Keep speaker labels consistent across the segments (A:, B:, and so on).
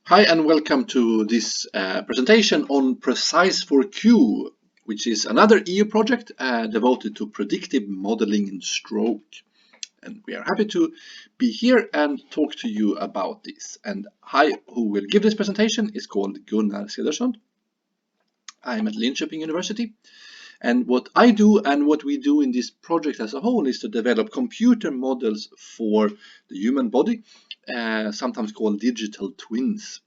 A: Hi and welcome to this presentation on PRECISE4Q, which is another EU project devoted to predictive modeling in stroke. And we are happy to be here and talk to you about this. And who will give this presentation is called Gunnar Cedersund. I'm at Linköping University. And what I do and what we do in this project as a whole is to develop computer models for the human body, sometimes called digital twins.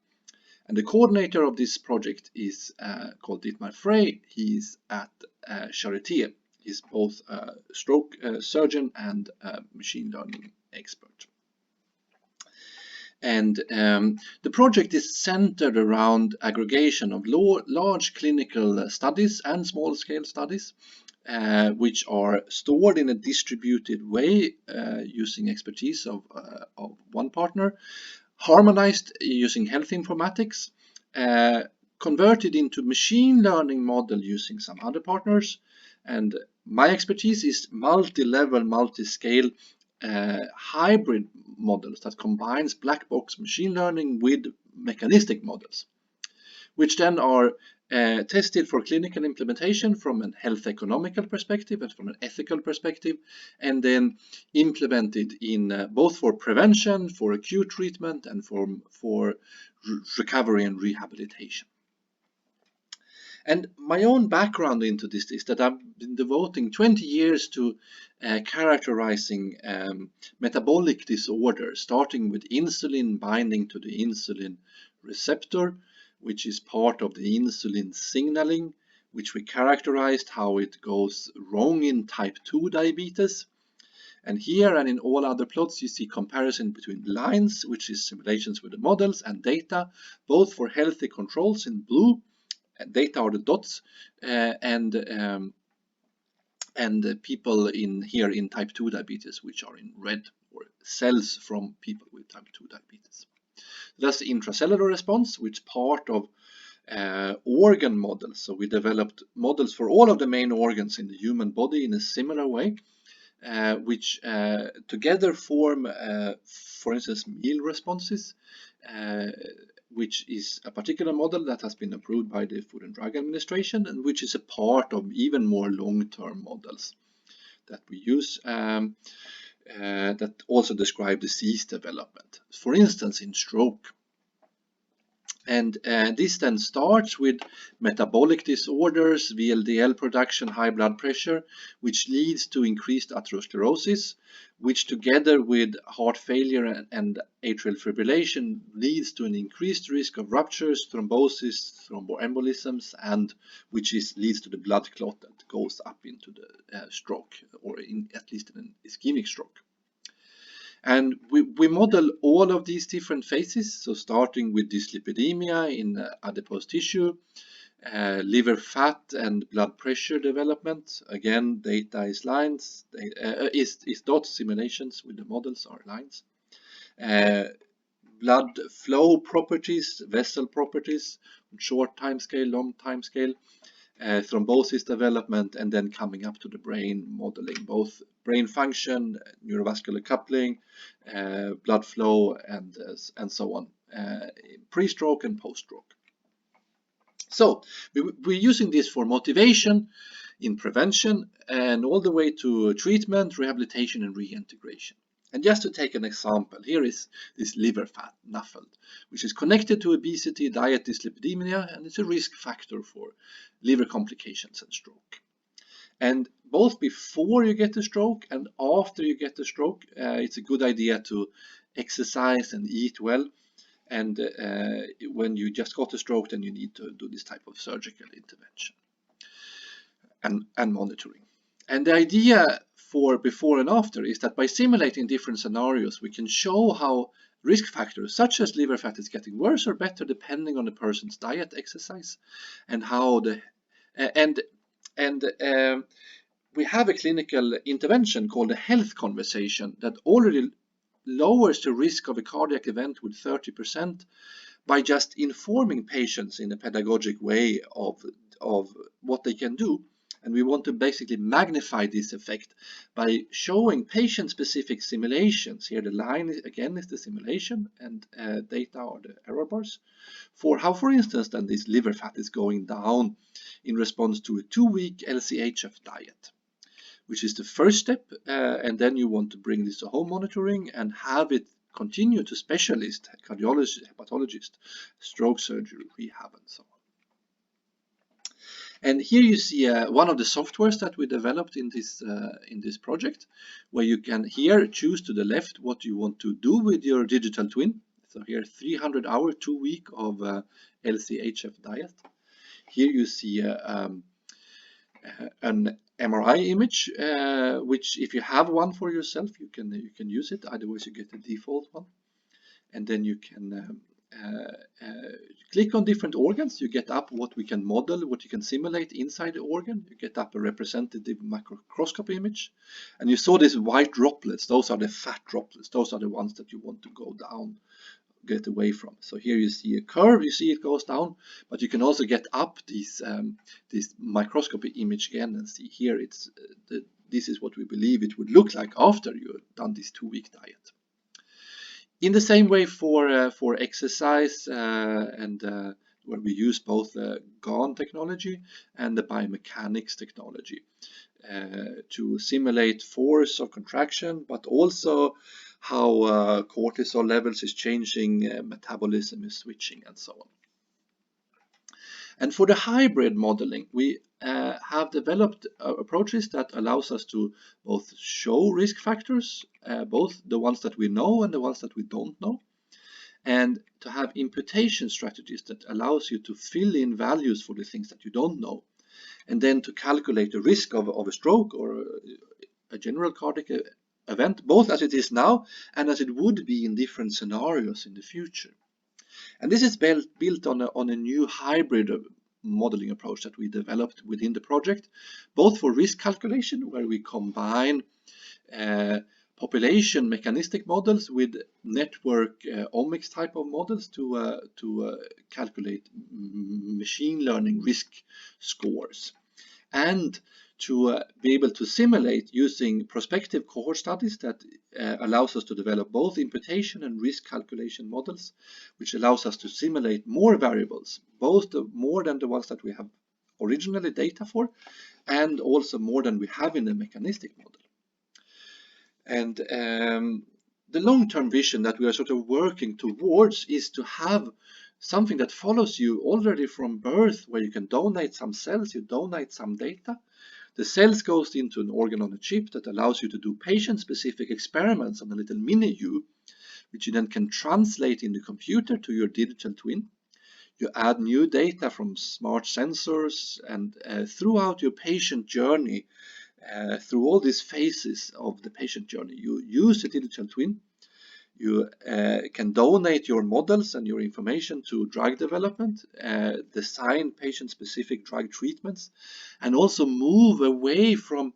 A: And the coordinator of this project is called Dietmar Frey. He's at Charité. He's both a stroke surgeon and a machine learning expert. And the project is centered around aggregation of large clinical studies and small-scale studies, which are stored in a distributed way using expertise of one partner, harmonized using health informatics, converted into machine learning model using some other partners. And my expertise is multi-level, multi-scale hybrid models that combines black box machine learning with mechanistic models, which then are tested for clinical implementation from a health economical perspective and from an ethical perspective, and then implemented in both for prevention, for acute treatment, and for recovery and rehabilitation. And my own background into this is that I've been devoting 20 years to characterizing metabolic disorders, starting with insulin binding to the insulin receptor, which is part of the insulin signaling, which we characterized how it goes wrong in type 2 diabetes. And here and in all other plots, you see comparison between lines, which is simulations with the models, and data, both for healthy controls in blue, data are the dots, and people in here in type 2 diabetes, which are in red, or cells from people with type 2 diabetes. That's the intracellular response, which part of organ models. So we developed models for all of the main organs in the human body in a similar way, which together form, for instance, meal responses, which is a particular model that has been approved by the Food and Drug Administration, and which is a part of even more long-term models that we use that also describe disease development, for instance, in stroke. And this then starts with metabolic disorders, VLDL production, high blood pressure, which leads to increased atherosclerosis, which together with heart failure and atrial fibrillation leads to an increased risk of ruptures, thrombosis, thromboembolisms, and which leads to the blood clot that goes up into the stroke, or at least in an ischemic stroke. And we model all of these different phases, so starting with dyslipidemia in adipose tissue, liver fat and blood pressure development. Again, data is lines, is dots, simulations with the models are lines. Blood flow properties, vessel properties, short time scale, long time scale, thrombosis development, and then coming up to the brain modeling, both brain function, neurovascular coupling, blood flow, and so on, pre-stroke and post-stroke. So we're using this for motivation in prevention and all the way to treatment, rehabilitation, and reintegration. And just to take an example, here is this liver fat, NAFLD, which is connected to obesity, diet, dyslipidemia, and it's a risk factor for liver complications and stroke. And both before you get a stroke and after you get a stroke, it's a good idea to exercise and eat well. And when you just got a stroke, then you need to do this type of surgical intervention and monitoring. And the idea for before and after is that by simulating different scenarios, we can show how risk factors such as liver fat is getting worse or better depending on the person's diet, exercise, and how the we have a clinical intervention called a health conversation that already lowers the risk of a cardiac event with 30% by just informing patients in a pedagogic way of what they can do And we want to basically magnify this effect by showing patient-specific simulations. Here the line again is the simulation, and data are the error bars, for how, for instance, then this liver fat is going down in response to a 2-week LCHF diet, which is the first step. And then you want to bring this to home monitoring and have it continue to specialist, cardiologist, hepatologist, stroke surgery, rehab, and so on. And here you see one of the softwares that we developed in this project, where you can here choose to the left what you want to do with your digital twin. So here 300-hour, 2-week of LCHF diet. Here you see an MRI image, which if you have one for yourself, you can use it. Otherwise, you get the default one, and then you can click on different organs. You get up what we can model, what you can simulate inside the organ. You get up a representative microscopy image, and you saw these white droplets. Those are the fat droplets. Those are the ones that you want to go down, get away from. So here you see a curve. You see it goes down, but you can also get up this microscopy image again and see here it's this is what we believe it would look like after you've done this 2-week diet. In the same way for exercise, and where we use both the GAN technology and the biomechanics technology to simulate force of contraction, but also how cortisol levels is changing, metabolism is switching, and so on. And for the hybrid modeling, we have developed approaches that allows us to both show risk factors, both the ones that we know and the ones that we don't know, and to have imputation strategies that allows you to fill in values for the things that you don't know, and then to calculate the risk of a stroke or a general cardiac event, both as it is now and as it would be in different scenarios in the future. And this is built on a new hybrid modeling approach that we developed within the project, both for risk calculation, where we combine population mechanistic models with network omics type of models to calculate machine learning risk scores, and to be able to simulate using prospective cohort studies that allows us to develop both imputation and risk calculation models, which allows us to simulate more variables, both more than the ones that we have originally data for, and also more than we have in the mechanistic model. And the long-term vision that we are sort of working towards is to have something that follows you already from birth, where you can donate some cells, you donate some data. The cells goes into an organ on a chip that allows you to do patient-specific experiments on a little mini-you, which you then can translate in the computer to your digital twin. You add new data from smart sensors, and throughout your patient journey, through all these phases of the patient journey, you use the digital twin. You can donate your models and your information to drug development, design patient-specific drug treatments, and also move away from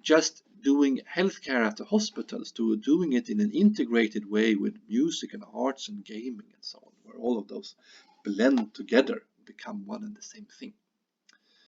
A: just doing healthcare at the hospitals to doing it in an integrated way with music and arts and gaming and so on, where all of those blend together, become one and the same thing.